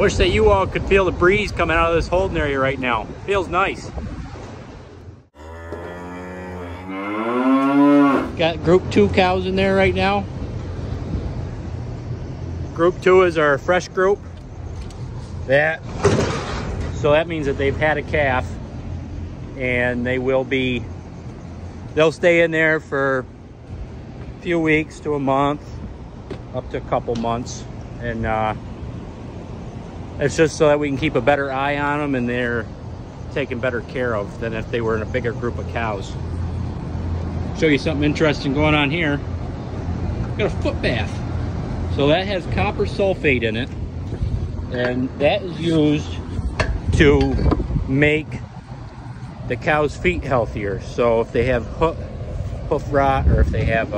wish that you all could feel the breeze coming out of this holding area right now. Feels nice. Got group 2 cows in there right now. Group 2 is our fresh group. So that means that they've had a calf, and they'll stay in there for a few weeks to a month, up to a couple months, and it's just so that we can keep a better eye on them and they're taken better care of than if they were in a bigger group of cows. Show you something interesting going on here. Got a foot bath. So that has copper sulfate in it, and that is used to make the cow's feet healthier. So if they have hoof rot, or if they have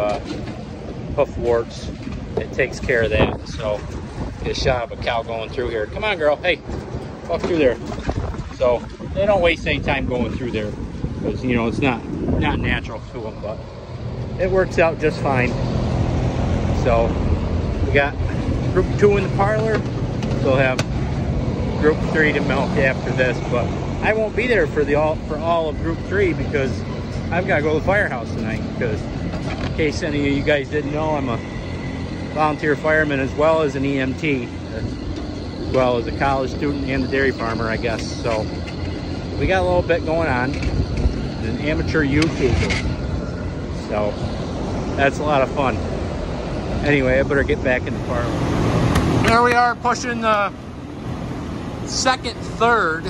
hoof warts, it takes care of that. So get a shot of a cow going through here. Come on, girl. Hey, walk through there. So they don't waste any time going through there, because you know it's not natural to them, but it works out just fine. So we got group 2 in the parlor. We'll have group 3 to milk after this, but I won't be there for all of group 3 because I've got to go to the firehouse tonight. Because in case any of you guys didn't know, I'm a volunteer fireman as well as an EMT, as well as a college student and a dairy farmer, I guess. So we got a little bit going on. An amateur YouTuber. So that's a lot of fun. Anyway, I better get back in the parlor. There we are, pushing the second third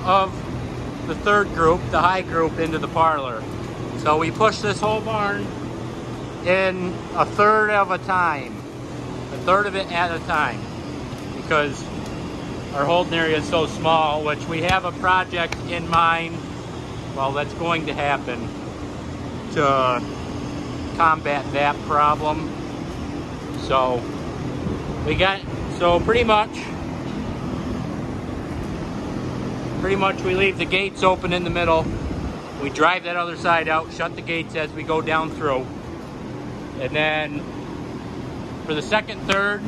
of the third group, the high group, into the parlor. So we push this whole barn in a third of a time. A third of it at a time. Because our holding area is so small, which we have a project in mind, well, that's going to happen to combat that problem. So pretty much we leave the gates open in the middle. We drive that other side out, shut the gates as we go down through. And then for the second third,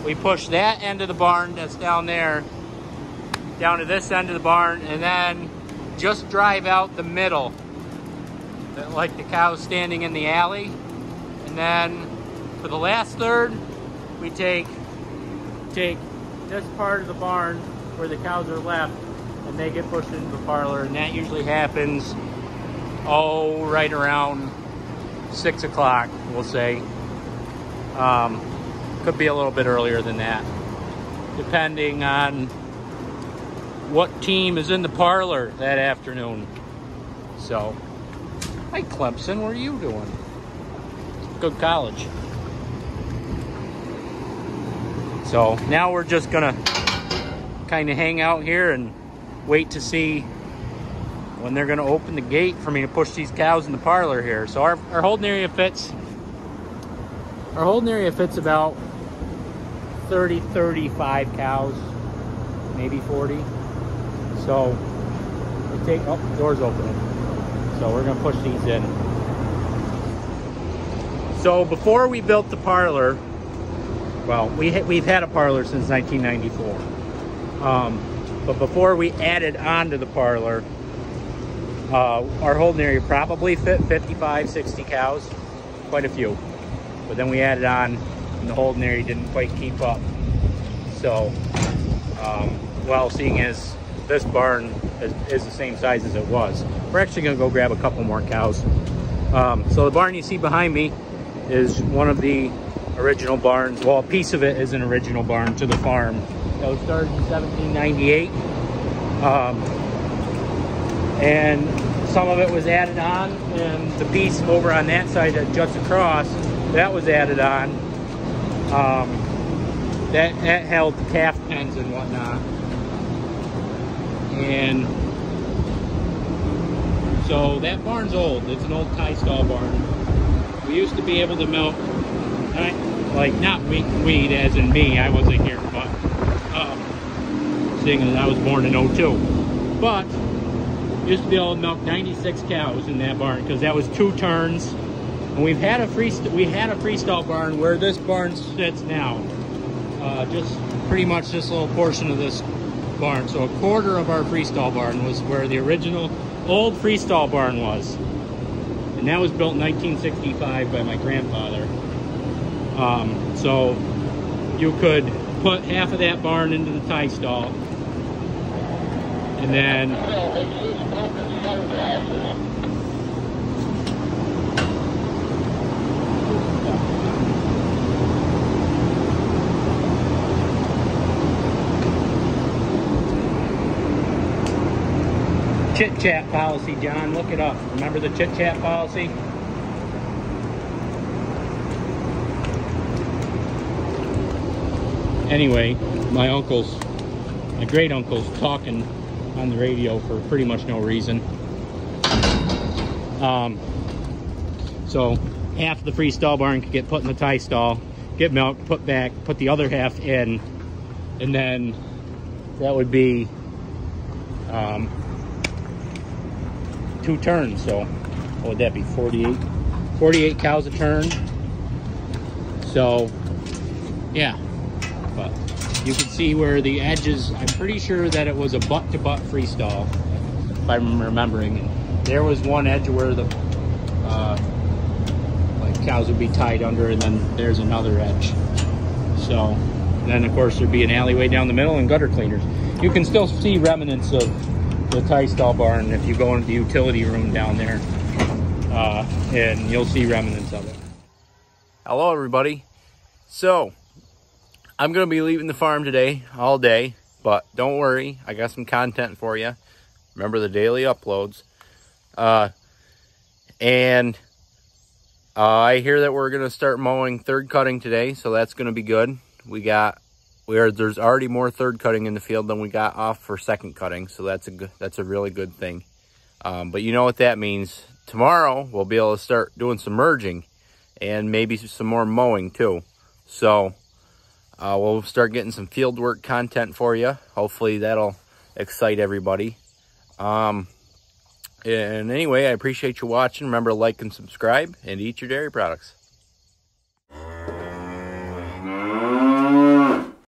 we push that end of the barn that's down there down to this end of the barn, and then just drive out the middle, like the cows standing in the alley. And then for the last third, we take this part of the barn where the cows are left, and they get pushed into the parlor, and that usually happens, right around 6 o'clock, we'll say. Could be a little bit earlier than that, depending on what team is in the parlor that afternoon. So, hi Clemson, what are you doing? Good college. So now we're just gonna kind of hang out here and wait to see when they're gonna open the gate for me to push these cows in the parlor here. So our holding area fits about 35 cows, maybe 40. So we take, the door's opening. So we're gonna push these in. So before we built the parlor, well, we've had a parlor since 1994. But before we added on to the parlor, our holding area probably fit 55, 60 cows, quite a few. But then we added on, and the holding area didn't quite keep up. So, well, seeing as this barn is the same size as it was, we're actually gonna go grab a couple more cows. So the barn you see behind me is one of the original barns. Well, a piece of it is an original barn to the farm. That was started in 1798. And some of it was added on, and the piece over on that side that juts across, that was added on. That held the calf pens and whatnot. And so that barn's old. It's an old tie stall barn. We used to be able to milk, like not weed as in me, I wasn't here, but seeing as I was born in 02. But used to be able to milk 96 cows in that barn, because that was 2 turns. And we had a freestall barn where this barn sits now, just pretty much this little portion of this barn. So a quarter of our freestall barn was where the original old freestall barn was. And that was built in 1965 by my grandfather. So you could put half of that barn into the tie stall. And then chit-chat policy, John, look it up. Remember the chit-chat policy? Anyway, my great uncle's talking on the radio for pretty much no reason. So half of the freestall barn could get put in the tie stall, get milked, put back, put the other half in, and then that would be 2 turns. So what would that be, 48 cows a turn? So yeah, but you can see where the edges, I'm pretty sure that it was a butt-to-butt freestall, if I'm remembering. And there was one edge where the like cows would be tied under, and then there's another edge. So then of course there'd be an alleyway down the middle and gutter cleaners. You can still see remnants of the tie stall barn if you go into the utility room down there, and you'll see remnants of it. Hello everybody. So I'm gonna be leaving the farm today all day, but don't worry, I got some content for you. Remember the daily uploads. And I hear that we're gonna start mowing third cutting today, so that's gonna be good. There's already more third cutting in the field than we got off for second cutting, so that's a really good thing. But you know what that means. Tomorrow we'll be able to start doing some merging and maybe some more mowing too. So we'll start getting some field work content for you. Hopefully that'll excite everybody. And anyway, I appreciate you watching. Remember to like and subscribe and eat your dairy products.